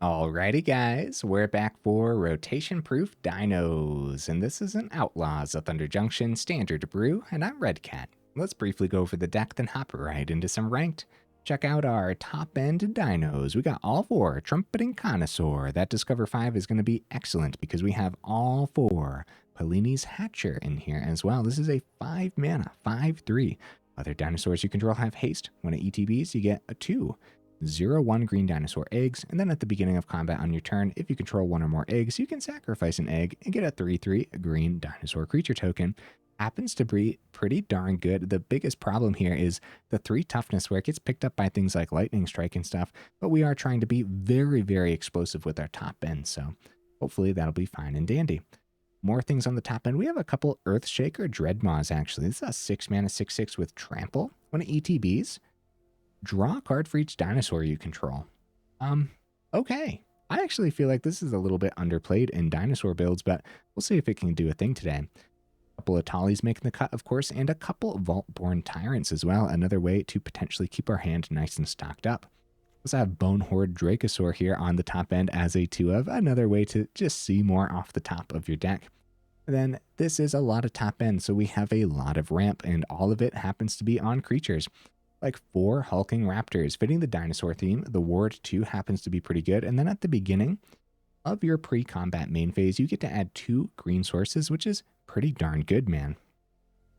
Alrighty guys, we're back for Rotation Proof Dinos, and this is an Outlaws, a Thunder Junction Standard brew, and I'm Redcat. Let's briefly go over the deck, then hop right into some ranked. Check out our top-end dinos. We got all four. Trumpeting Carnosaur. That Discover 5 is going to be excellent because we have all four. Palani's Hatcher in here as well. This is a 5 mana, 5/3. Other dinosaurs you control have haste. When it ETBs, you get a 2. 0/1 green dinosaur eggs, and then at the beginning of combat on your turn, if you control one or more eggs, you can sacrifice an egg and get a 3/3 green dinosaur creature token. Happens to be pretty darn good. The biggest problem here is the 3 toughness, where it gets picked up by things like lightning strike and stuff, but we are trying to be very, very explosive with our top end, so hopefully that'll be fine and dandy. More things on the top end. We have a couple Earthshaker Dreadmaws, actually. This is a 6 mana 6/6 with trample. When it ETBs, draw a card for each dinosaur you control. Okay. I actually feel like this is a little bit underplayed in dinosaur builds, but we'll see if it can do a thing today. A couple of Italis making the cut, of course, and a couple of Vaultborn Tyrants as well. Another way to potentially keep our hand nice and stocked up. Also have Bonehoard Dracosaur here on the top end as a 2 of. Another way to just see more off the top of your deck. And then this is a lot of top end, so we have a lot of ramp, and all of it happens to be on creatures. Like 4 Hulking Raptors, fitting the dinosaur theme. The Ward 2 happens to be pretty good. And then at the beginning of your pre-combat main phase, you get to add 2 green sources, which is pretty darn good, man.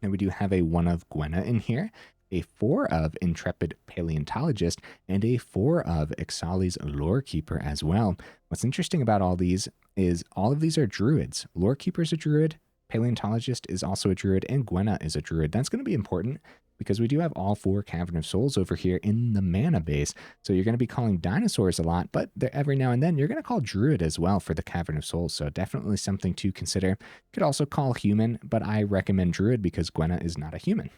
And we do have a 1 of Gwenna in here, a 4 of Intrepid Paleontologist, and a 4 of Ixalli's Lorekeeper as well. What's interesting about all these is all of these are druids. Lorekeeper's a druid, Paleontologist is also a druid, and Gwenna is a druid. That's going to be important because we do have all 4 Cavern of Souls over here in the mana base. So you're going to be calling dinosaurs a lot, but every now and then you're going to call druid as well for the Cavern of Souls. So definitely something to consider. Could also call human, but I recommend druid because Gwenna is not a human.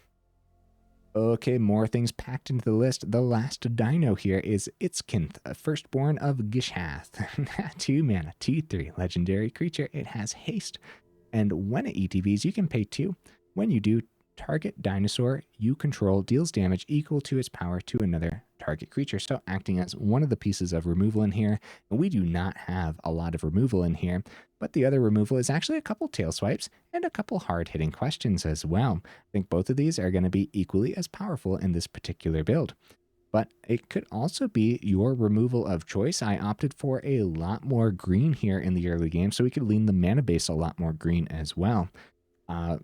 Okay, more things packed into the list. The last dino here is Itzquinth, a firstborn of Gishath. 2 mana, 2/3, legendary creature. It has haste. And when it ETBs, you can pay 2. When you do, target dinosaur you control deals damage equal to its power to another target creature. So acting as one of the pieces of removal in here. And we do not have a lot of removal in here, but the other removal is actually a couple tail swipes and a couple hard-hitting questions as well. I think both of these are going to be equally as powerful in this particular build. But it could also be your removal of choice. I opted for a lot more green here in the early game, so we could lean the mana base a lot more green as well.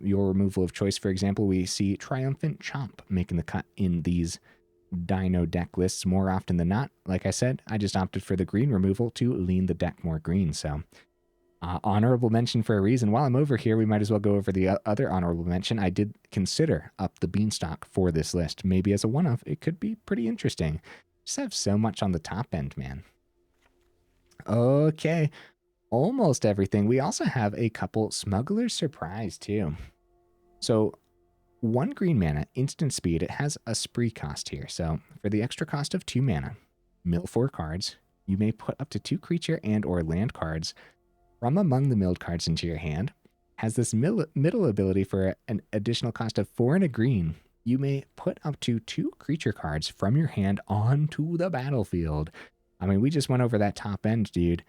Your removal of choice, for example, we see Triumphant Chomp making the cut in these dino deck lists more often than not. Like I said, I just opted for the green removal to lean the deck more green. So honorable mention for a reason. While I'm over here, we might as well go over the other honorable mention. I did consider up the beanstalk for this list. Maybe as a one-off, it could be pretty interesting. Just have so much on the top end, man. Okay. Almost everything. We also have a couple Smuggler Surprise too. So 1 green mana, instant speed. It has a spree cost here. So for the extra cost of 2 mana, mill 4 cards. You may put up to 2 creature and or land cards from among the milled cards into your hand. Has this middle ability for an additional cost of 4 and a green. You may put up to 2 creature cards from your hand onto the battlefield. I mean, we just went over that top end, dude.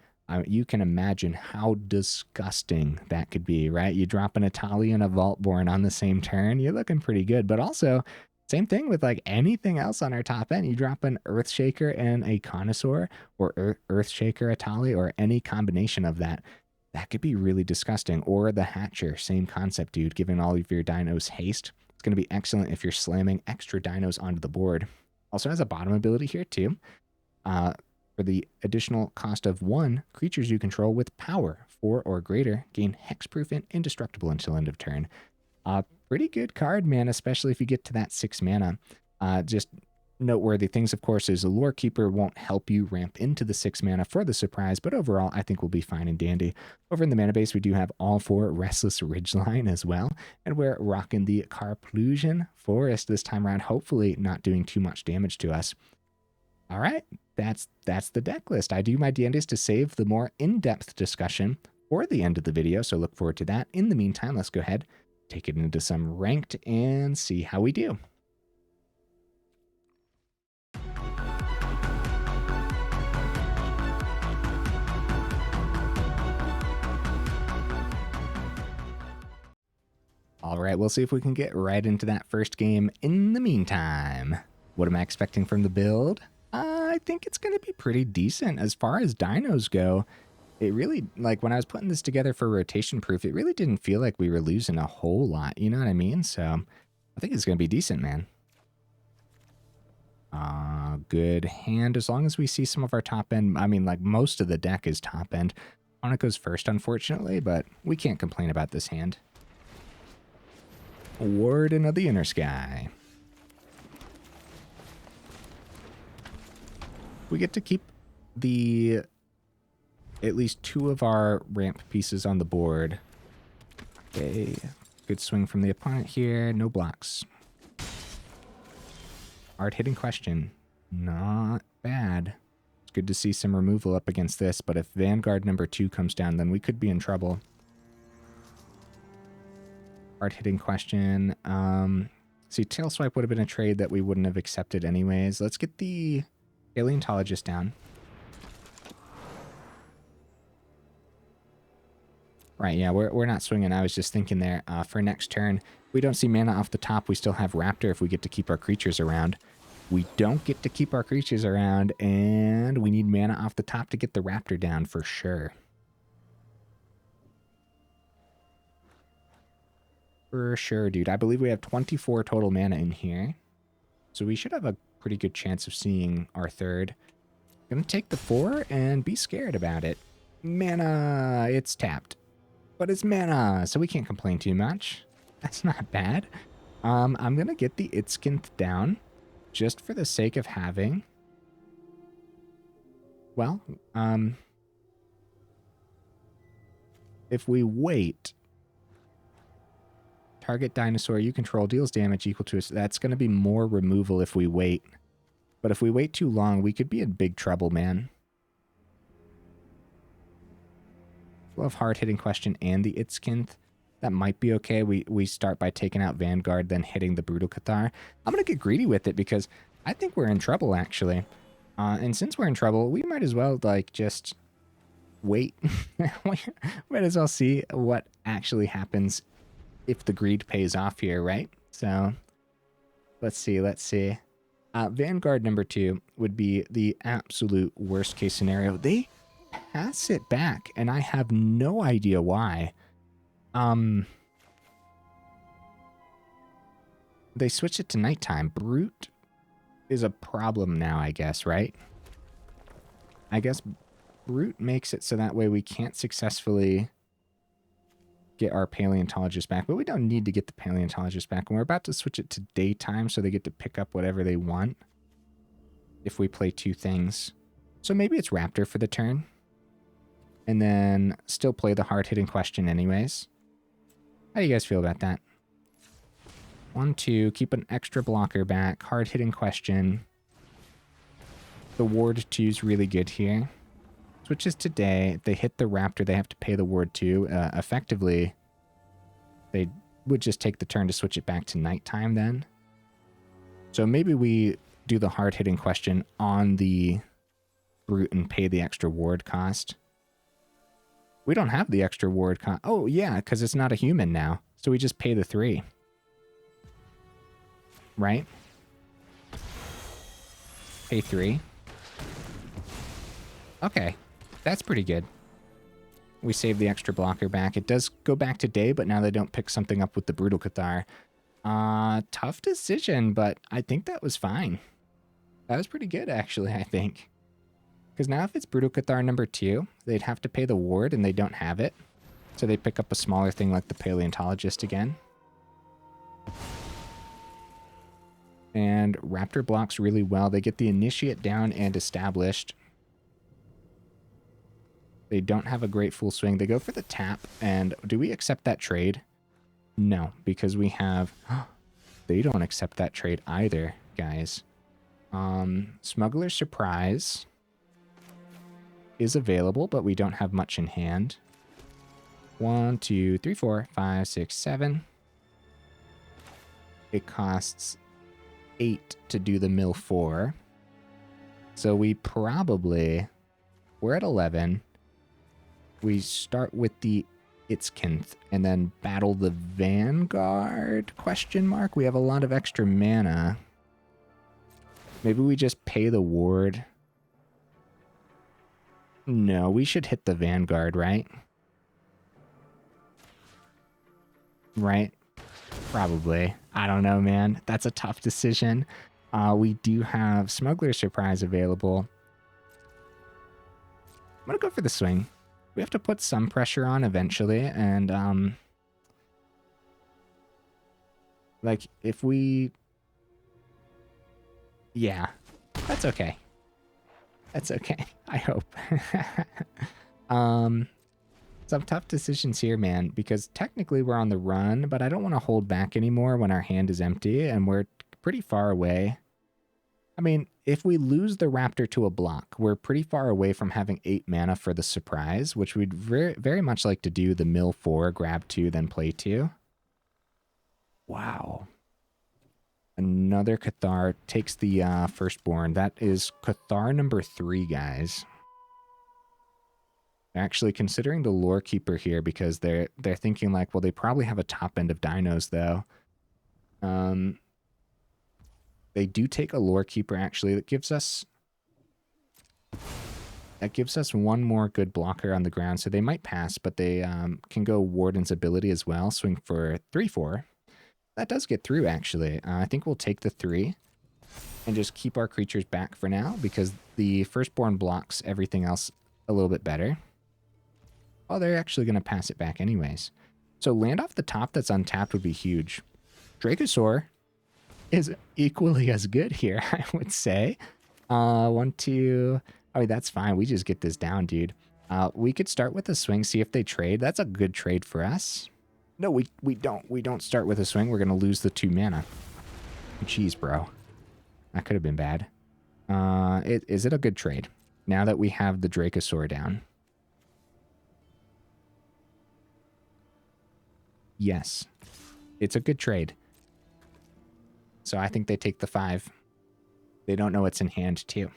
You can imagine how disgusting that could be, right? You drop an Etali and a Vaultborn on the same turn, you're looking pretty good. But also, same thing with like anything else on our top end. You drop an Earthshaker and a Carnosaur, or Earthshaker Etali, or any combination of that. That could be really disgusting. Or the Hatcher, same concept, dude. Giving all of your dinos haste. It's going to be excellent if you're slamming extra dinos onto the board. Also has a bottom ability here too. For the additional cost of 1, creatures you control with power 4 or greater gain hexproof and indestructible until end of turn. Pretty good card, man, especially if you get to that 6 mana. Just noteworthy things, of course, is the Lorekeeper won't help you ramp into the 6 mana for the surprise, but overall, I think we'll be fine and dandy. Over in the mana base, we do have all 4 Restless Ridgeline as well, and we're rocking the Karplusan Forest this time around, hopefully not doing too much damage to us. All right, that's the deck list. I do my D&Ds to save the more in-depth discussion for the end of the video, so look forward to that. In the meantime, let's go ahead, take it into some ranked and see how we do. All right, we'll see if we can get right into that first game in the meantime. What am I expecting from the build? I think it's going to be pretty decent as far as dinos go. It really, like when I was putting this together for rotation proof, it really didn't feel like we were losing a whole lot. You know what I mean? So I think it's going to be decent, man. Good hand as long as we see some of our top end. I mean, like most of the deck is top end. Onyx goes first, unfortunately, but we can't complain about this hand. Warden of the Inner Sky. We get to keep the at least 2 of our ramp pieces on the board. Okay, good swing from the opponent here. No blocks. Hard hitting question. Not bad. It's good to see some removal up against this, but if Vanguard number 2 comes down, then we could be in trouble. Hard hitting question. See, Tail Swipe would have been a trade that we wouldn't have accepted anyways. Let's get the Paleontologist down. Right, yeah, we're not swinging. I was just thinking there, for next turn, we don't see mana off the top. We still have Raptor if we get to keep our creatures around. We don't get to keep our creatures around, and we need mana off the top to get the Raptor down for sure. For sure, dude. I believe we have 24 total mana in here. So we should have a pretty good chance of seeing our third. Gonna take the 4 and be scared about it. Mana, it's tapped. But it's mana, so we can't complain too much. That's not bad. I'm gonna get the Itzquinth down, just for the sake of having. Well, if we wait, target dinosaur you control deals damage equal to us. That's gonna be more removal if we wait. But if we wait too long, we could be in big trouble, man. Love hard hitting question and the Itzquinth. That might be okay. We start by taking out Vanguard, then hitting the Brutal Cathar. I'm going to get greedy with it because I think we're in trouble, actually. And since we're in trouble, we might as well, like, just wait. We might as well see what actually happens if the greed pays off here, right? So, let's see, let's see. Vanguard number 2 would be the absolute worst case scenario. They pass it back, and I have no idea why. They switch it to nighttime. Brute is a problem now, I guess, right? I guess Brute makes it so that way we can't successfully get our Paleontologist back, but we don't need to get the Paleontologist back. And we're about to switch it to daytime so they get to pick up whatever they want if we play 2 things. So maybe it's Raptor for the turn. And then still play the hard-hitting question anyways. How do you guys feel about that? 1, 2, keep an extra blocker back. Hard-hitting question. The Ward 2 is really good here. Switches today. If they hit the Raptor, they have to pay the Ward 2. Effectively, they would just take the turn to switch it back to nighttime then. So maybe we do the hard-hitting question on the Brute and pay the extra Ward cost. We don't have the extra Ward cost. Oh, yeah, because it's not a human now. So we just pay the 3. Right? Pay 3. Okay. That's pretty good. We save the extra blocker back. It does go back to day, but now they don't pick something up with the Brutal Cathar. Tough decision, but I think that was fine. That was pretty good, actually, I think. Because now if it's Brutal Cathar number 2, they'd have to pay the Ward, and they don't have it. So they pick up a smaller thing like the Paleontologist again. And Raptor blocks really well. They get the Initiate down and established. They don't have a great full swing. They go for the tap, and do we accept that trade? No, because we have... They don't accept that trade either, guys. Smuggler Surprise is available, but we don't have much in hand. 1, 2, 3, 4, 5, 6, 7. It costs 8 to do the mill 4. So we probably... We're at 11. We start with the Itzquinth, and then battle the Vanguard, question mark? We have a lot of extra mana. Maybe we just pay the ward. No, we should hit the Vanguard, right? Right? Probably. I don't know, man. That's a tough decision. We do have Smuggler Surprise available. I'm gonna go for the swing. We have to put some pressure on eventually, and like if we, yeah, that's okay. That's okay. I hope. Some tough decisions here, man, because technically we're on the run, but I don't want to hold back anymore when our hand is empty and we're pretty far away. I mean, if we lose the Raptor to a block, we're pretty far away from having 8 mana for the surprise, which we'd very much like to do the mill 4, grab 2, then play 2. Wow. Another Cathar takes the Firstborn. That is Cathar number 3, guys. Actually considering the Lorekeeper here because they're thinking like, well, they probably have a top end of dinos though. They do take a Lorekeeper actually. That gives us one more good blocker on the ground, so they might pass, but they can go Warden's ability as well, swing for 3/4. That does get through actually. I think we'll take the 3 and just keep our creatures back for now because the Firstborn blocks everything else a little bit better. Oh, they're actually going to pass it back anyways. So land off the top that's untapped would be huge. Dracosaur is equally as good here, I would say. 1, 2... Oh, that's fine. We just get this down, dude. We could start with a swing, see if they trade. That's a good trade for us. No, we don't. We don't start with a swing. We're going to lose the 2 mana. Jeez, bro. That could have been bad. Is it a good trade? Now that we have the Dracosaur down. Yes, it's a good trade. So I think they take the 5. They don't know it's in hand too.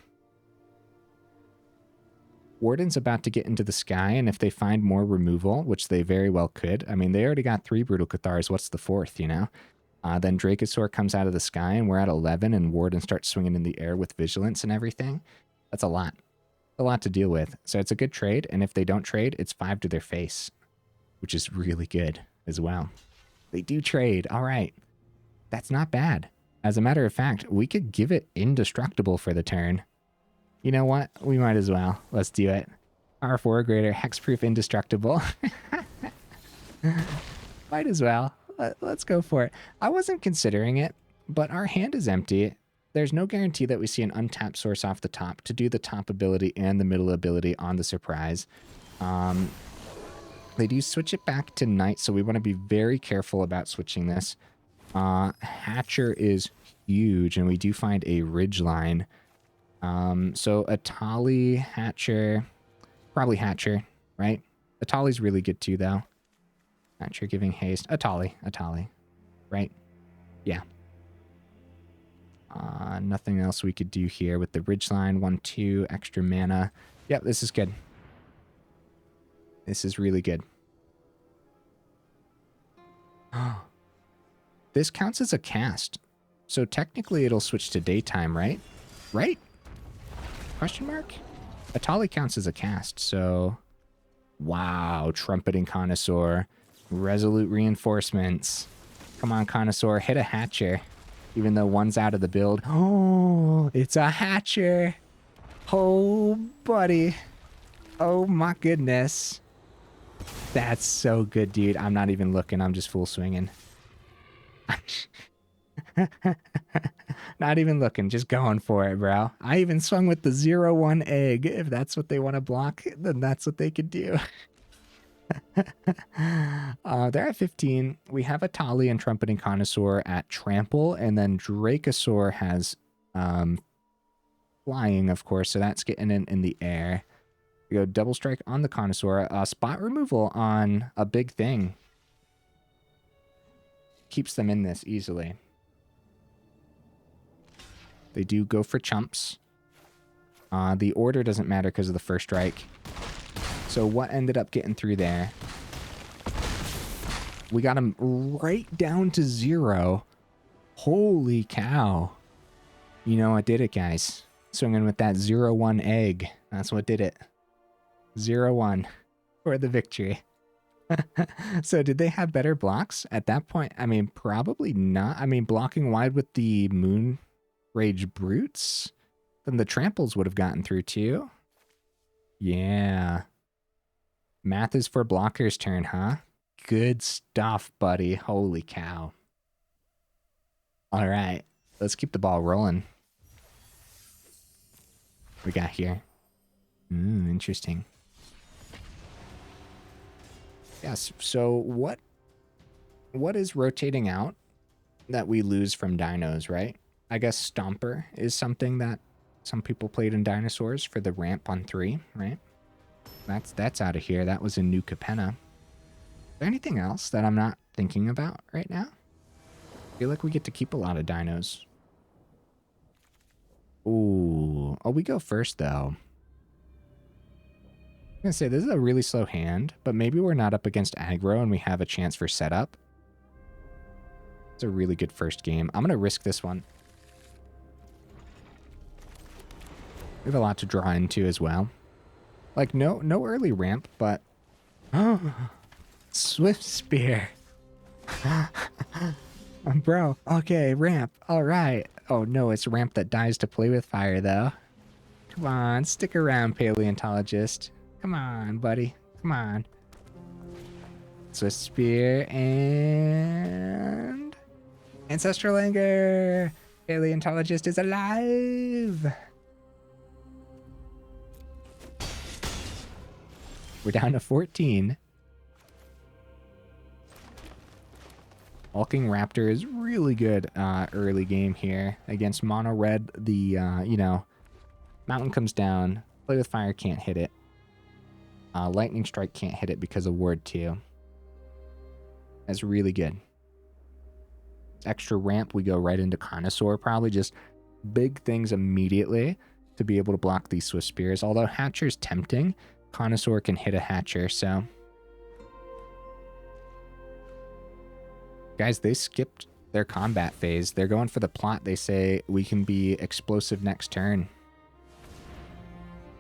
Warden's about to get into the sky, and if they find more removal, which they very well could, I mean, they already got 3 Brutal Cathars, what's the 4th, you know? Then Dracosaur comes out of the sky, and we're at 11, and Warden starts swinging in the air with Vigilance and everything. That's a lot. A lot to deal with. So it's a good trade, and if they don't trade, it's 5 to their face, which is really good as well. They do trade. All right. That's not bad. As a matter of fact, we could give it indestructible for the turn. You know what? We might as well. Let's do it. R4 greater, hexproof indestructible. Might as well. Let's go for it. I wasn't considering it, but our hand is empty. There's no guarantee that we see an untapped source off the top to do the top ability and the middle ability on the surprise. They do switch it back to night, so we want to be very careful about switching this. Hatcher is huge, and we do find a Ridgeline. So Etali, Hatcher, probably Hatcher, right? Etali's really good too, though. Hatcher giving haste. Etali, right? Yeah. Nothing else we could do here with the Ridgeline. 1, 2, extra mana. Yep, this is good. This is really good. This counts as a cast. So technically it'll switch to daytime, right? Right? Question mark? Etali counts as a cast, so... Wow, Trumpeting Carnosaur. Resolute Reinforcements. Come on, Carnosaur, hit a Hatcher. Even though one's out of the build. Oh, it's a Hatcher. Oh, buddy. Oh my goodness. That's so good, dude. I'm not even looking. I'm just full swinging. Not even looking. Just going for it, bro. I even swung with the 0/1 egg. If that's what they want to block, then that's what they could do. They're at 15. We have Etali and Trumpeting Carnosaur at Trample, and then Dracosaur has flying, of course, so that's getting in the air. We go double strike on the Carnosaur. Spot removal on a big thing. Keeps them in this easily. They do go for chumps. The order doesn't matter because of the first strike. So what ended up getting through there? We got him right down to 0. Holy cow. You know what did it, guys? Swinging with that 0-1 egg. That's what did it. 0-1 for the victory. So did they have better blocks at that point? I mean, probably not. I mean, blocking wide with the Moon Rage Brutes, then the Tramples would have gotten through too. Yeah. Math is for blocker's turn, huh? Good stuff, buddy. Holy cow. All right. Let's keep the ball rolling. What we got here? Interesting. Yes, so what is rotating out that we lose from dinos, right? I guess Stomper is something that some people played in Dinosaurs for the ramp on 3, right? That's out of here. That was a new Capenna. Is there anything else that I'm not thinking about right now? I feel like we get to keep a lot of dinos. Ooh. Oh, we go first, though. I'm gonna say this is a really slow hand, but maybe we're not up against aggro and we have a chance for setup. It's a really good first game. I'm gonna risk this one. We have a lot to draw into as well. Like no early ramp, but Swift Spear. Bro, okay, ramp. All right. Oh no, it's ramp that dies to play with fire though. Come on, stick around, Paleontologist. Come on, buddy. Come on. Swift Spear and Ancestral Anger. Paleontologist is alive. We're down to 14. Hulking Raptor is really good early game here against Mono Red. The, you know, Mountain comes down. Play with Fire can't hit it. Lightning Strike can't hit it because of Ward 2. That's really good. Extra ramp, we go right into Carnosaur. Probably just big things immediately to be able to block these Swift Spears. Although Hatcher's tempting, Carnosaur can hit a Hatcher, so... Guys, they skipped their combat phase. They're going for the plot. They say we can be explosive next turn.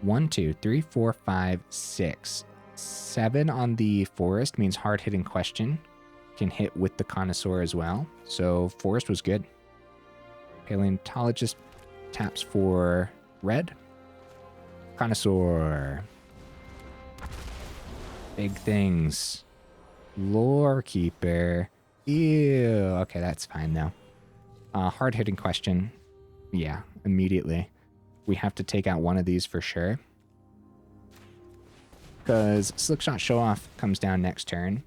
1, 2, 3, 4, 5, 6. 7 on the Forest means hard-hitting question. Can hit with the Connoisseur as well. So Forest was good. Paleontologist taps for red. Connoisseur. Big things. Lorekeeper. Ew. Okay, that's fine now. Hard-hitting question. Yeah, immediately. We have to take out one of these for sure. Because Slickshot Show-Off comes down next turn.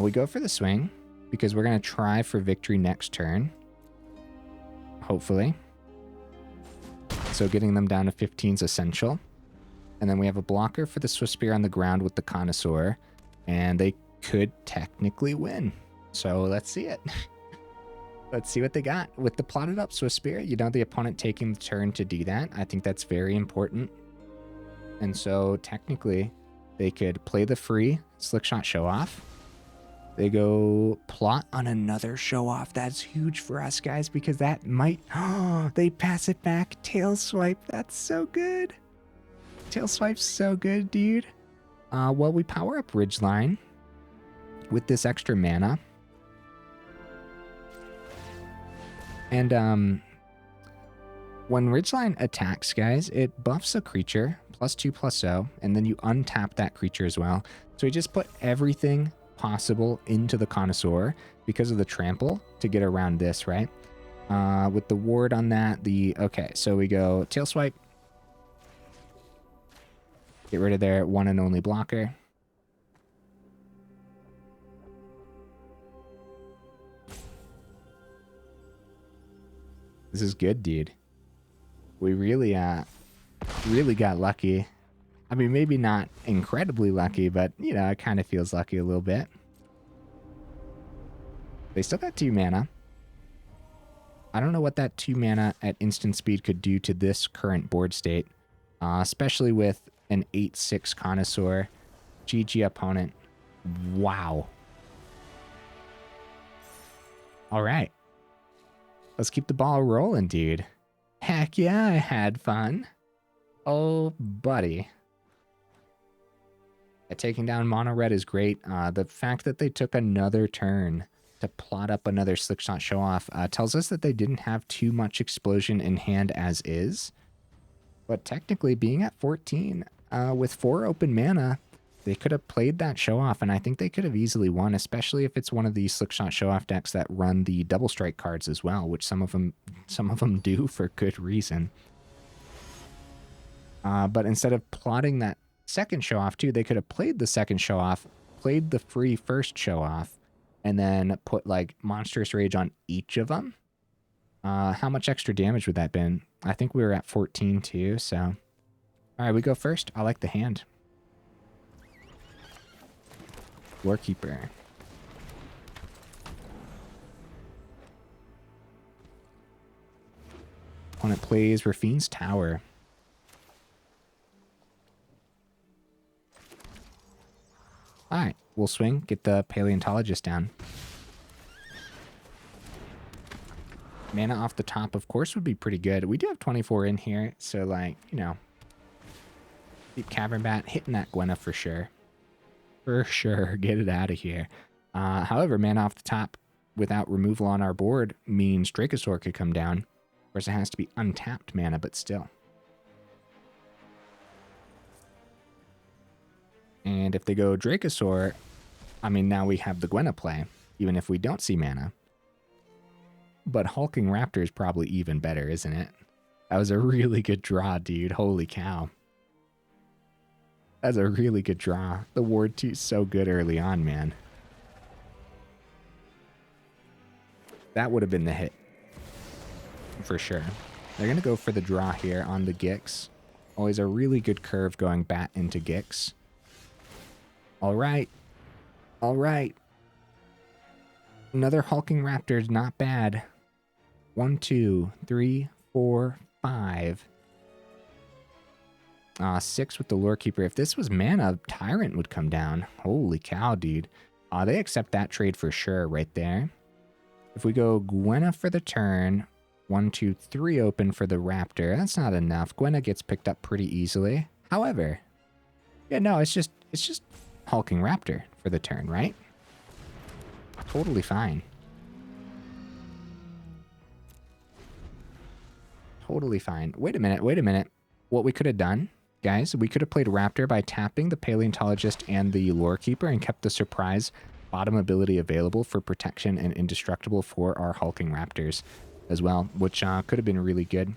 We go for the swing, because we're going to try for victory next turn. Hopefully. So getting them down to 15 is essential. And then we have a blocker for the Swift Spear on the ground with the Connoisseur. And they could technically win. So let's see it. Let's see what they got. With the plotted up Swift Spear, you know, the opponent taking the turn to do that. I think that's very important. And so technically, they could play the free Slickshot Show-Off. They go plot on another Show-Off. That's huge for us, guys, because that might... Oh, they pass it back. Tail Swipe. That's so good. Tail Swipe's so good, dude. Well, we power up Ridgeline with this extra mana. And when Ridgeline attacks, guys, it buffs a creature, +2/+0, and then you untap that creature as well. So we just put everything possible into the Connoisseur because of the trample to get around this, right? With the ward on that, okay, so we go Tail Swipe. Get rid of their one and only blocker. This is good, dude. We really got lucky. I mean, maybe not incredibly lucky, but, you know, it kind of feels lucky a little bit. They still got 2 mana. I don't know what that 2 mana at instant speed could do to this current board state, especially with an 8/6 Connoisseur. GG opponent. Wow. All right. Let's keep the ball rolling, dude. Heck yeah, I had fun. Oh, buddy. Taking down mono red is great. The fact that they took another turn to plot up another Slickshot show-off tells us that they didn't have too much explosion in hand as is. But technically, being at 14, with 4 open mana, they could have played that show-off, and I think they could have easily won, especially if it's one of these Slickshot show-off decks that run the double strike cards as well, which some of them do for good reason. But instead of plotting that second show-off too, they could have played the second show-off, played the free first show-off, and then put like Monstrous Rage on each of them. How much extra damage would that have been? I think we were at 14 too, so. All right, we go first. I like the hand. Lorekeeper. Opponent plays Rafine's Tower. Alright, we'll swing, get the Paleontologist down. Mana off the top, of course, would be pretty good. We do have 24 in here, so, like, you know. Deep Cavern Bat, hitting that Gwenna for sure. For sure, get it out of here. However, mana off the top without removal on our board means Dracosaur could come down. Of course, it has to be untapped mana, but still. And if they go Dracosaur, I mean, now we have the Gwenna play, even if we don't see mana. But Hulking Raptor is probably even better, isn't it? That was a really good draw, dude. Holy cow. That's a really good draw. The Ward 2 is so good early on, man. That would have been the hit. For sure. They're going to go for the draw here on the Gix. Always a really good curve going bat into Gix. All right. All right. Another Hulking Raptor is not bad. 1, 2, 3, 4, 5. 6 with the Lorekeeper. If this was mana, Tyrant would come down. Holy cow, dude. They accept that trade for sure right there. If we go Gwenna for the turn, 1, 2, 3 open for the Raptor. That's not enough. Gwenna gets picked up pretty easily. However, yeah, no, it's just Hulking Raptor for the turn, right? Totally fine. Totally fine. Wait a minute, wait a minute. What we could have done, guys, we could have played Raptor by tapping the Paleontologist and the Lorekeeper and kept the surprise bottom ability available for protection and indestructible for our Hulking Raptors as well, which could have been really good.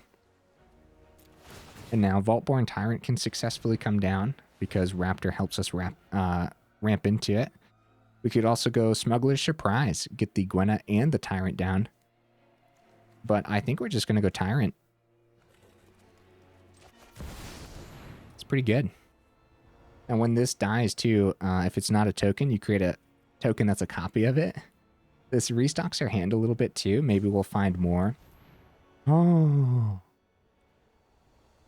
And now Vaultborn Tyrant can successfully come down because Raptor helps us ramp into it. We could also go Smuggler's Surprise, get the Gwenna and the Tyrant down. But I think we're just going to go Tyrant. It's pretty good. And when this dies too, if it's not a token, you create a token that's a copy of it. This restocks our hand a little bit too. Maybe we'll find more. Oh.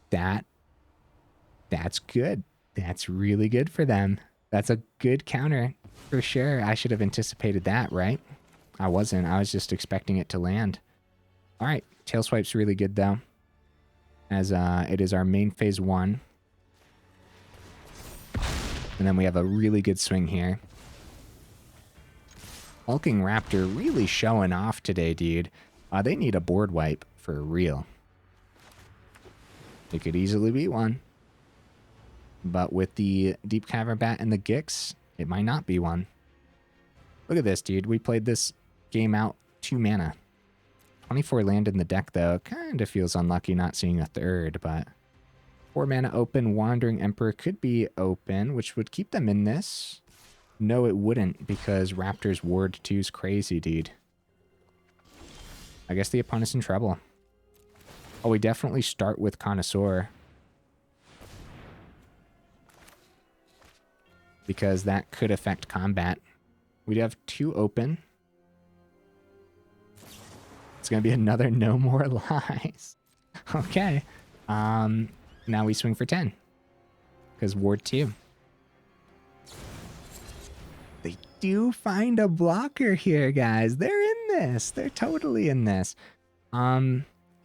That's good. That's really good for them. That's a good counter for sure. I should have anticipated that, right? I wasn't. I was just expecting it to land. All right. Tail Swipe's really good though, as it is our main phase 1. And then we have a really good swing here. Hulking Raptor really showing off today, dude. They need a board wipe for real. It could easily be one. But with the Deep Cavern Bat and the Gix, it might not be one. Look at this, dude. We played this game out 2 mana. 24 land in the deck, though. Kind of feels unlucky not seeing a third, but 4 mana open. Wandering Emperor could be open, which would keep them in this. No, it wouldn't, because Raptor's Ward 2 is crazy, dude. I guess the opponent's in trouble. Oh, we definitely start with Connoisseur, because that could affect combat. We'd have 2 open. It's going to be another No More Lies. Okay. Now we swing for 10. Because Ward 2. They do find a blocker here, guys. They're in this. They're totally in this.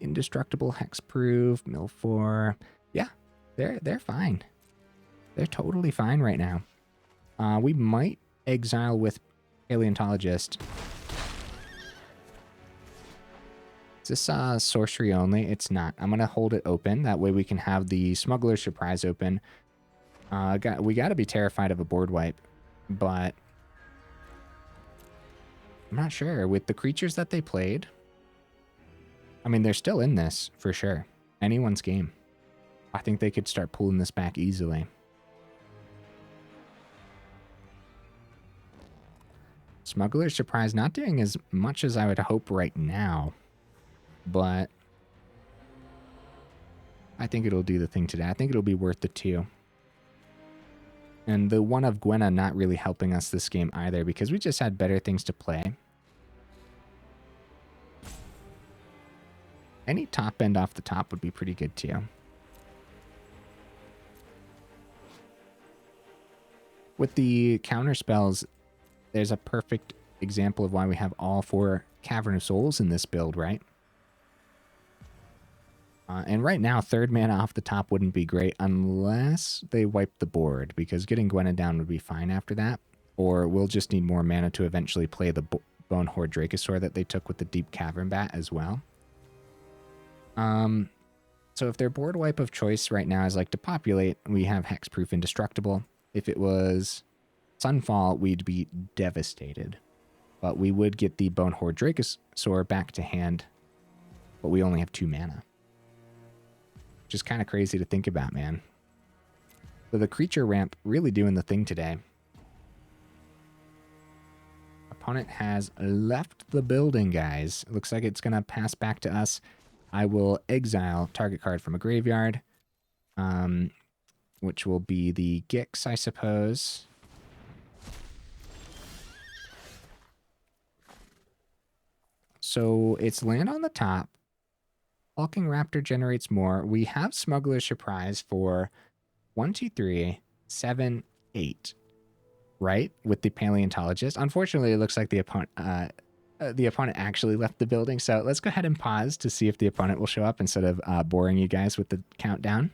Indestructible, hexproof, mill 4. Yeah, they're fine. They're totally fine right now. We might exile with Paleontologist. Is this sorcery only? It's not. I'm going to hold it open. That way we can have the Smuggler surprise open. We got to be terrified of a board wipe. But I'm not sure. With the creatures that they played, I mean, they're still in this for sure. Anyone's game. I think they could start pulling this back easily. Smuggler surprise not doing as much as I would hope right now. But I think it'll do the thing today. I think it'll be worth the 2. And the one of Gwenna not really helping us this game either because we just had better things to play. Any top end off the top would be pretty good too. With the counter spells, there's a perfect example of why we have all 4 Cavern of Souls in this build, right? And right now, 3rd mana off the top wouldn't be great unless they wipe the board, because getting Gwenna down would be fine after that. Or we'll just need more mana to eventually play the Bonehoard Dracosaur that they took with the Deep Cavern Bat as well. So if their board wipe of choice right now is like to populate, we have Hexproof Indestructible. If it was Sunfall, we'd be devastated. But we would get the Bonehoard Dracosaur back to hand, but we only have 2 mana. Which is kind of crazy to think about, man. So the creature ramp really doing the thing today. Opponent has left the building, guys. It looks like it's going to pass back to us. I will exile target card from a graveyard, which will be the Gix, I suppose. So it's land on the top. Hulking Raptor generates more. We have Smuggler Surprise for 1, 2, 3, 7, 8, right? With the Paleontologist. Unfortunately, it looks like the opponent actually left the building. So let's go ahead and pause to see if the opponent will show up instead of boring you guys with the countdown.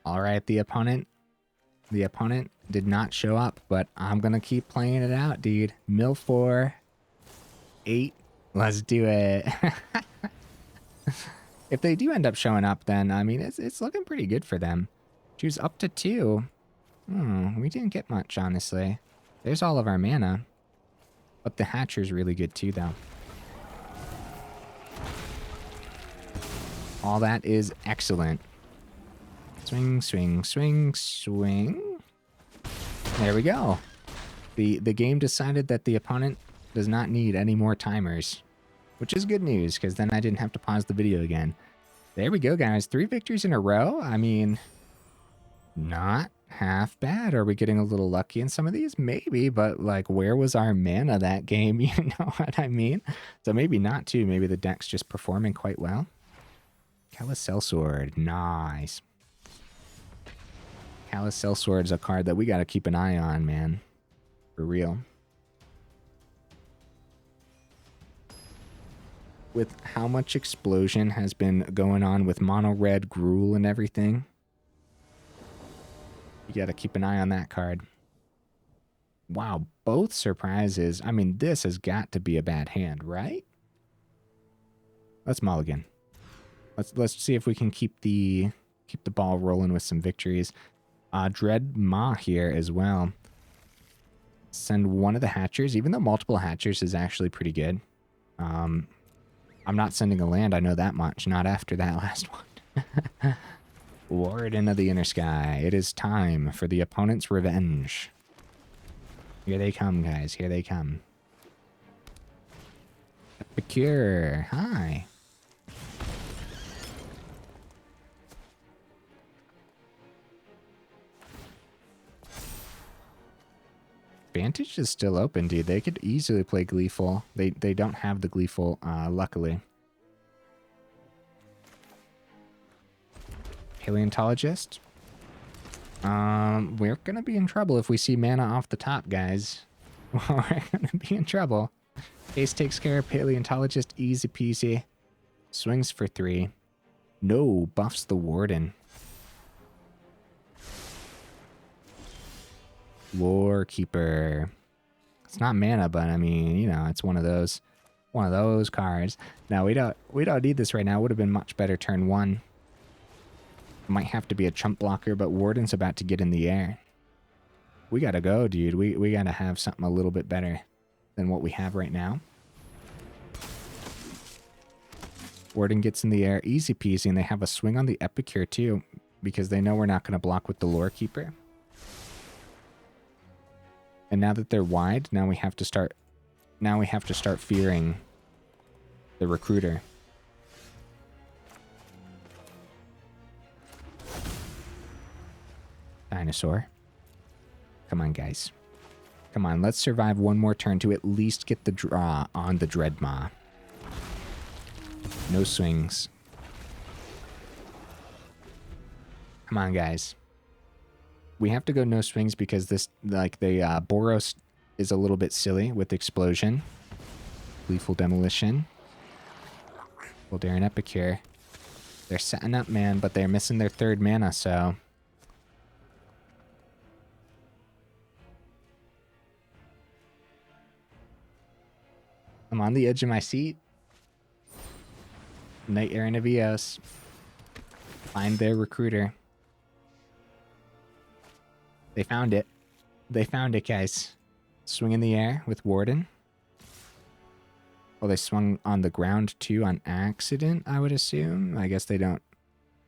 All right, the opponent did not show up, but I'm going to keep playing it out, dude. Mill 4, 8. Let's do it. If they do end up showing up, then, I mean, it's looking pretty good for them. Choose up to 2. We didn't get much, honestly. There's all of our mana. But the Hatcher's really good, too, though. All that is excellent. Swing, swing, swing, swing. There we go. The game decided that the opponent does not need any more timers. Which is good news, because then I didn't have to pause the video again. There we go, guys. 3 victories in a row. I mean, not half bad. Are we getting a little lucky in some of these? Maybe, but, like, where was our mana that game? You know what I mean? So maybe not, too. Maybe the deck's just performing quite well. Sellsword. Nice. Sellsword is a card that we got to keep an eye on, man. For real. With how much explosion has been going on with mono red Gruul and everything, you got to keep an eye on that card. Wow, both surprises. I mean, this has got to be a bad hand, right? Let's mulligan. Let's see if we can keep the ball rolling with some victories. Dreadmaw here as well. Send one of the Hatchers, even though multiple Hatchers is actually pretty good. I'm not sending a land, I know that much. Not after that last one. Warden of the Inner Sky. It is time for the opponent's revenge. Here they come, guys. Here they come. Epicure. Hi. Vantage is still open, dude. They could easily play Gleeful. They don't have the Gleeful, luckily. Paleontologist. We're gonna be in trouble if we see mana off the top, guys. We're gonna be in trouble. Ace takes care of Paleontologist, easy peasy. Swings for 3. No, buffs the Warden. Lorekeeper. It's not mana, but I mean, you know, it's one of those cards. Now we don't need this right now. It would have been much better turn 1. Might have to be a chump blocker, but Warden's about to get in the air. We gotta go, dude. We gotta have something a little bit better than what we have right now. Warden gets in the air, easy peasy, and they have a swing on the Epicure too, because they know we're not gonna block with the Lorekeeper. And now that they're wide, now we have to start fearing the Recruiter. Dinosaur. Come on, guys. Come on, let's survive one more turn to at least get the draw on the Dreadmaw. No swings. Come on, guys. We have to go no swings because this, like, the Boros is a little bit silly with Explosion. Lethal Demolition. Voldaren Epicure. They're setting up, man, but they're missing their 3rd mana, so... I'm on the edge of my seat. Knight Errant of Eos. Find their Recruiter. They found it. They found it, guys. Swing in the air with Warden. Well, they swung on the ground too on accident, I would assume. I guess they don't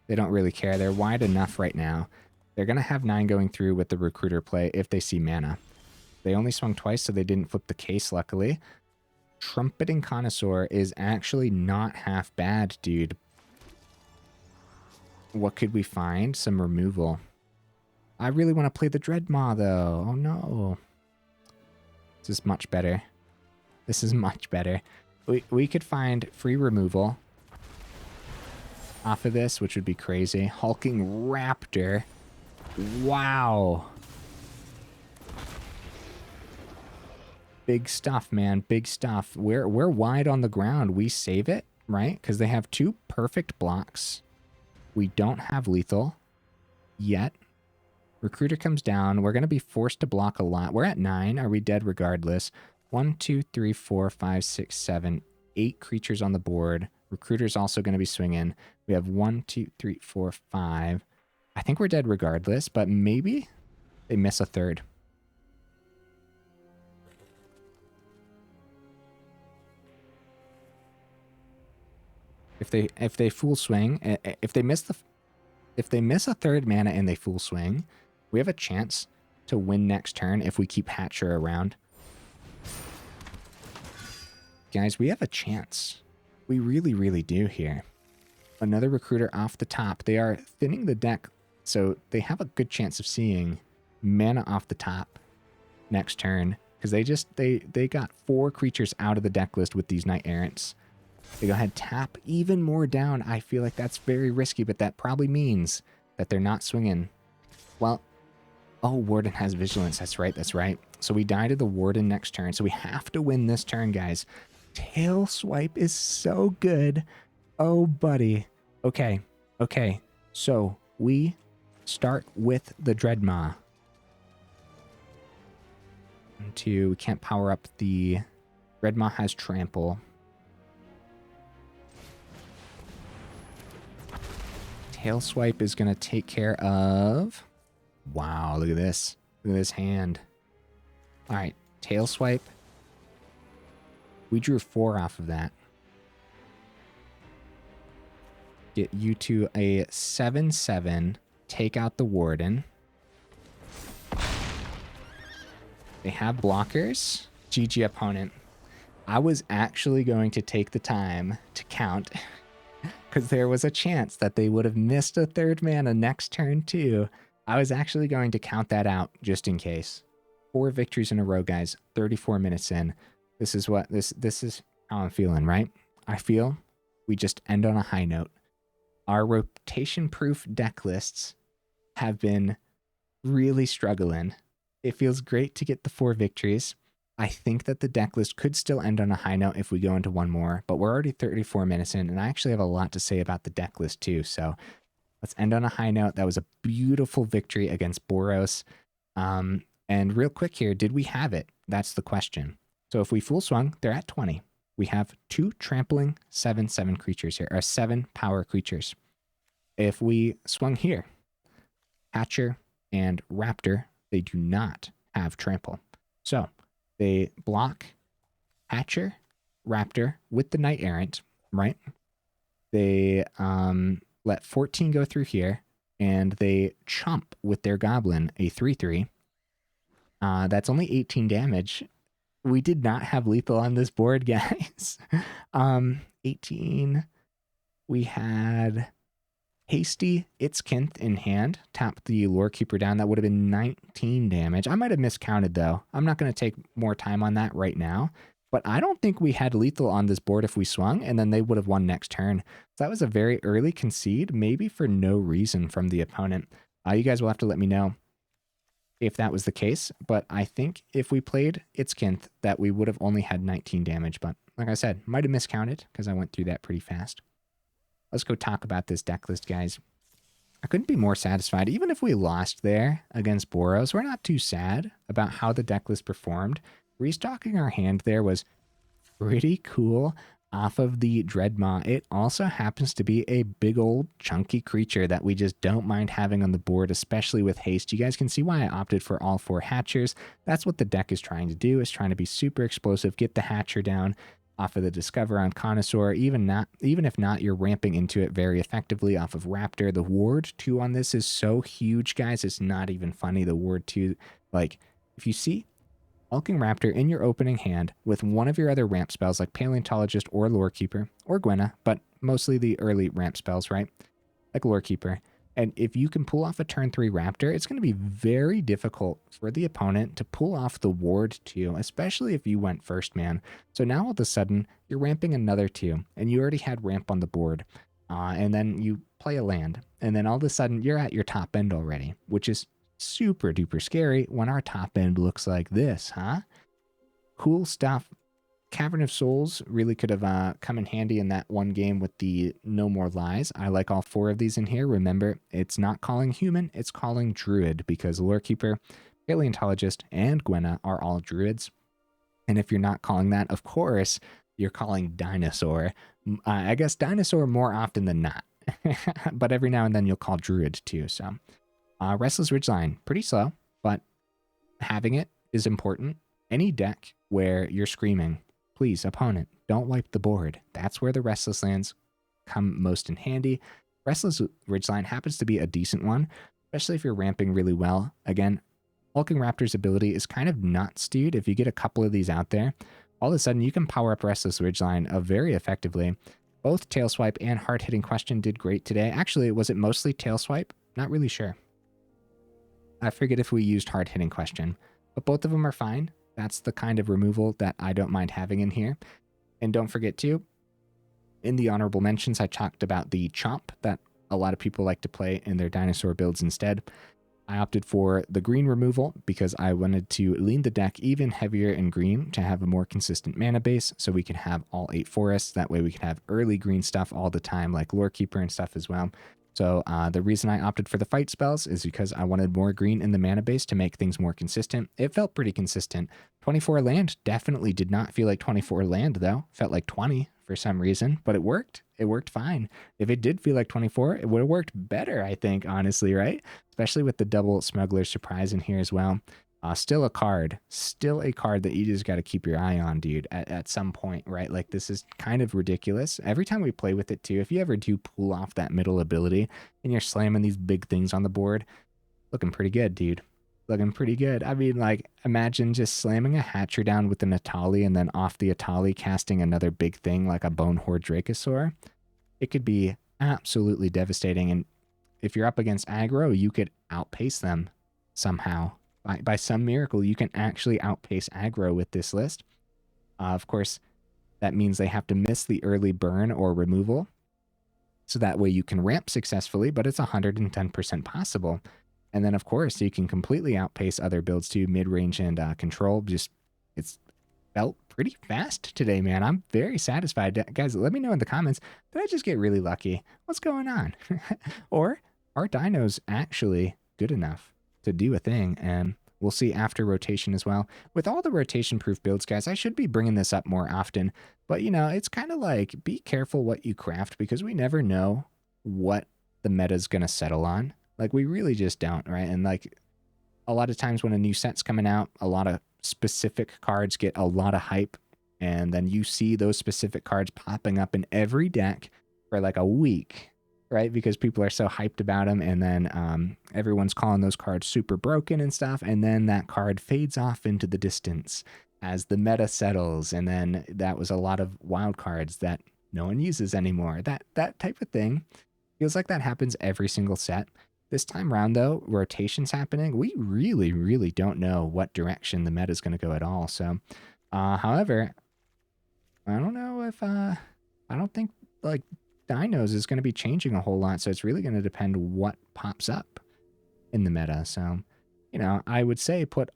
really care. They're wide enough right now. They're going to have 9 going through with the Recruiter play if they see mana. They only swung twice, so they didn't flip the case, luckily. Trumpeting Carnosaur is actually not half bad, dude. What could we find? Some removal. I really want to play the Dreadmaw, though. Oh, no. This is much better. This is much better. We could find free removal off of this, which would be crazy. Hulking Raptor. Wow. Big stuff, man. Big stuff. We're wide on the ground. We save it, right? Because they have 2 perfect blocks. We don't have lethal yet. Recruiter comes down. We're going to be forced to block a lot. We're at 9. Are we dead regardless? 1, 2, 3, 4, 5, 6, 7, 8 creatures on the board. Recruiter's also going to be swinging. We have 1, 2, 3, 4, 5. I think we're dead regardless, but maybe they miss a 3rd. If they full swing, if they miss a 3rd mana and they full swing, we have a chance to win next turn if we keep Hatcher around. Guys, we have a chance. We really, really do here. Another Recruiter off the top. They are thinning the deck, so they have a good chance of seeing mana off the top next turn, because they got 4 creatures out of the deck list with these Knight Errants. They go ahead, tap even more down. I feel like that's very risky, but that probably means that they're not swinging. Well, oh, Warden has Vigilance. That's right, that's right. So we die to the Warden next turn, so we have to win this turn, guys. Tail Swipe is so good. Oh, buddy. Okay, okay. So we start with the Dreadmaw. 1, 2, we can't power up the... Dreadmaw has Trample. Tail Swipe is going to take care of... Wow, look at this. Look at this hand. All right, Tail Swipe. We drew 4 off of that. Get you to a 7/7. Take out the Warden. They have blockers. GG opponent. I was actually going to take the time to count... because there was a chance that they would have missed a 3rd mana next turn too. I was actually going to count that out just in case. 4 victories in a row, guys. 34 minutes in. This is what this is how I'm feeling, right? I feel we just end on a high note. Our rotation-proof deck lists have been really struggling. It feels great to get the 4 victories. I think that the deck list could still end on a high note if we go into one more, but we're already 34 minutes in, and I actually have a lot to say about the deck list too. So let's end on a high note. That was a beautiful victory against Boros. And real quick here, did we have it? That's the question. So if we full swung, they're at 20. We have 2 trampling 7/7 creatures here, or 7 power creatures. If we swung here, Hatcher and Raptor, they do not have trample. So they block Hatcher, Raptor with the Knight Errant, right? They let 14 go through here, and they chomp with their Goblin a 3/3. That's only 18 damage. We did not have lethal on this board, guys. 18. We had Hasty Itzquinth in hand. Tap the Lorekeeper down. That would have been 19 damage. I might have miscounted, though. I'm not going to take more time on that right now. But I don't think we had lethal on this board if we swung, and then they would have won next turn. So that was a very early concede, maybe for no reason from the opponent. You guys will have to let me know if that was the case, but I think if we played Itzquinth, that we would have only had 19 damage, but like I said, might have miscounted because I went through that pretty fast. Let's go talk about this deck list, guys. I couldn't be more satisfied. Even if we lost there against Boros, we're not too sad about how the deck list performed. Restocking our hand there was pretty cool off of the Dreadmaw. It also happens to be a big old chunky creature that we just don't mind having on the board, especially with haste. You guys can see why I opted for all 4 Hatchers. That's what the deck is trying to do, is trying to be super explosive, get the Hatcher down off of the Discover on Carnosaur. Even if not, you're ramping into it very effectively off of Raptor. The Ward 2 on this is so huge, guys. It's not even funny. The Ward 2, like, if you see Hulking Raptor in your opening hand with one of your other ramp spells like Paleontologist or Lorekeeper or Gwenna, but mostly the early ramp spells, right? Like Lorekeeper. And if you can pull off a turn 3 Raptor, it's going to be very difficult for the opponent to pull off the Ward 2, especially if you went first man. So now all of a sudden, you're ramping another 2, and you already had ramp on the board. And then you play a land, and then all of a sudden, you're at your top end already, which is super duper scary when our top end looks like this, huh? Cool stuff. Cavern of Souls really could have come in handy in that one game with the No More Lies. I like all 4 of these in here. Remember, it's not calling human, it's calling druid, because Lorekeeper, Paleontologist, and Gwenna are all druids. And if you're not calling that, of course, you're calling Dinosaur. I guess Dinosaur more often than not. But every now and then you'll call druid too, so... Restless Ridgeline, pretty slow, but having it is important. Any deck where you're screaming, please, opponent, don't wipe the board. That's where the Restless lands come most in handy. Restless Ridgeline happens to be a decent one, especially if you're ramping really well. Again, Hulking Raptor's ability is kind of nuts, dude. If you get a couple of these out there, all of a sudden you can power up Restless Ridgeline very effectively. Both Tail Swipe and Hard Hitting Question did great today. Actually, was it mostly Tail Swipe? Not really sure. I forget if we used Hard Hitting Question, but both of them are fine. That's the kind of removal that I don't mind having in here. And don't forget too, in the honorable mentions, I talked about the Chomp that a lot of people like to play in their dinosaur builds instead. I opted for the green removal because I wanted to lean the deck even heavier in green to have a more consistent mana base, so we could have all 8 forests. That way we could have early green stuff all the time, like Lorekeeper and stuff as well. So the reason I opted for the fight spells is because I wanted more green in the mana base to make things more consistent. It felt pretty consistent. 24 land definitely did not feel like 24 land, though. Felt like 20 for some reason, but it worked. It worked fine. If it did feel like 24, it would have worked better, I think, honestly, right? Especially with the double Smuggler surprise in here as well. Still a card that you just got to keep your eye on, dude, at some point, right? Like, this is kind of ridiculous. Every time we play with it, too, if you ever do pull off that middle ability and you're slamming these big things on the board, looking pretty good, dude. Looking pretty good. I mean, like, imagine just slamming a Hatcher down with an Etali and then off the Etali casting another big thing like a Bonehoard Dracosaur. It could be absolutely devastating, and if you're up against aggro, you could outpace them somehow. By some miracle, you can actually outpace aggro with this list. Of course, that means they have to miss the early burn or removal. So that way you can ramp successfully, but it's 110% possible. And then, of course, you can completely outpace other builds too, mid-range and control. Just, it's felt pretty fast today, man. I'm very satisfied. Guys, let me know in the comments, did I just get really lucky? What's going on? Or are dinos actually good enough to do a thing? And we'll see after rotation as well. With all the rotation-proof builds, guys, I should be bringing this up more often. But, you know, it's kind of like, be careful what you craft because we never know what the meta's going to settle on. Like, we really just don't, right? And, like, a lot of times when a new set's coming out, a lot of specific cards get a lot of hype, and then you see those specific cards popping up in every deck for like a week, right? Because people are so hyped about them, and then everyone's calling those cards super broken and stuff, and then that card fades off into the distance as the meta settles, and then that was a lot of wild cards that no one uses anymore. That type of thing feels like that happens every single set. This time around, though, rotation's happening. We really, really don't know what direction the meta is going to go at all. So, however, I don't know if, I don't think, like, dinos is going to be changing a whole lot. So it's really going to depend what pops up in the meta. So, you know, I would say put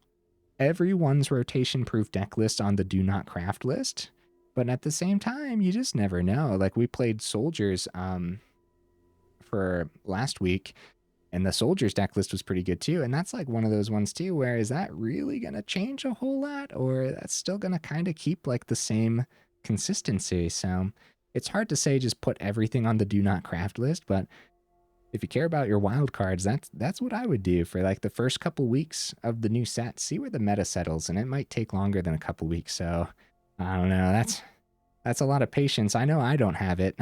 everyone's rotation-proof deck list on the do not craft list. But at the same time, you just never know. Like, we played soldiers for last week, and the soldiers deck list was pretty good too. And that's like one of those ones too, where is that really going to change a whole lot, or that's still going to kind of keep like the same consistency? So it's hard to say just put everything on the do not craft list, but if you care about your wild cards, that's what I would do for like the first couple weeks of the new set. See where the meta settles, and it might take longer than a couple weeks. So I don't know. That's a lot of patience. I know I don't have it.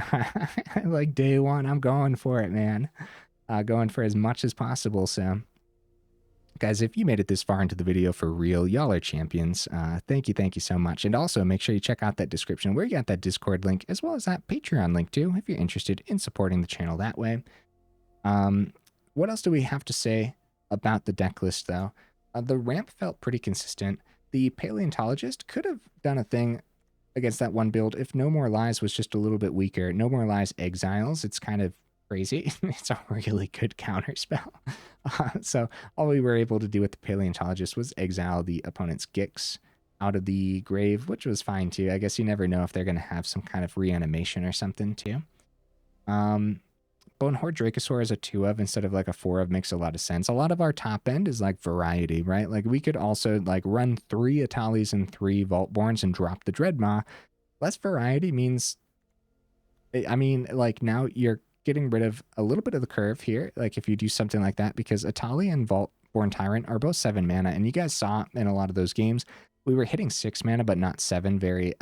Like day one, I'm going for it, man. Going for as much as possible. So, guys, if you made it this far into the video for real, y'all are champions. Thank you so much. And also make sure you check out that description where you got that Discord link, as well as that Patreon link too, if you're interested in supporting the channel that way. What else do we have to say about the deck list, though? The ramp felt pretty consistent. The Paleontologist could have done a thing against that one build if No More Lies was just a little bit weaker. No More Lies Exiles, it's kind of crazy. It's a really good counter spell. So all we were able to do with the Paleontologist was exile the opponent's Gix out of the grave, which was fine too. I guess you never know if they're going to have some kind of reanimation or something too. Bonehoard Dracosaur as a 2 of instead of like a 4 of makes a lot of sense. A lot of our top end is like variety, right? Like we could also like run 3 Italis and 3 Vaultborns and drop the Dreadmaw. Less variety means, I mean, like now you're getting rid of a little bit of the curve here, like if you do something like that, because Etali and Vaultborn Tyrant are both 7 mana, and you guys saw in a lot of those games, we were hitting 6 mana, but not 7 very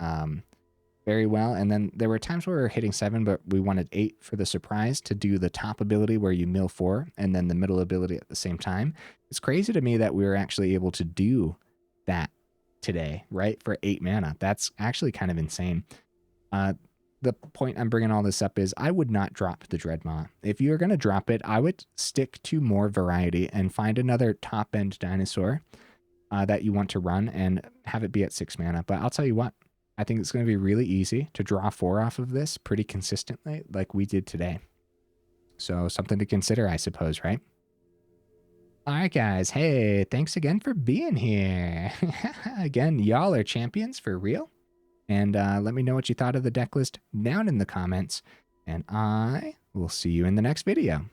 well, and then there were times where we were hitting 7, but we wanted 8 for the surprise to do the top ability where you mill 4, and then the middle ability at the same time. It's crazy to me that we were actually able to do that today, right, for 8 mana. That's actually kind of insane. The point I'm bringing all this up is I would not drop the Dreadmaw. If you're going to drop it, I would stick to more variety and find another top-end dinosaur that you want to run and have it be at 6 mana. But I'll tell you what, I think it's going to be really easy to draw 4 off of this pretty consistently like we did today. So something to consider, I suppose, right? All right, guys. Hey, thanks again for being here. Again, y'all are champions for real. And let me know what you thought of the deck list down in the comments. And I will see you in the next video.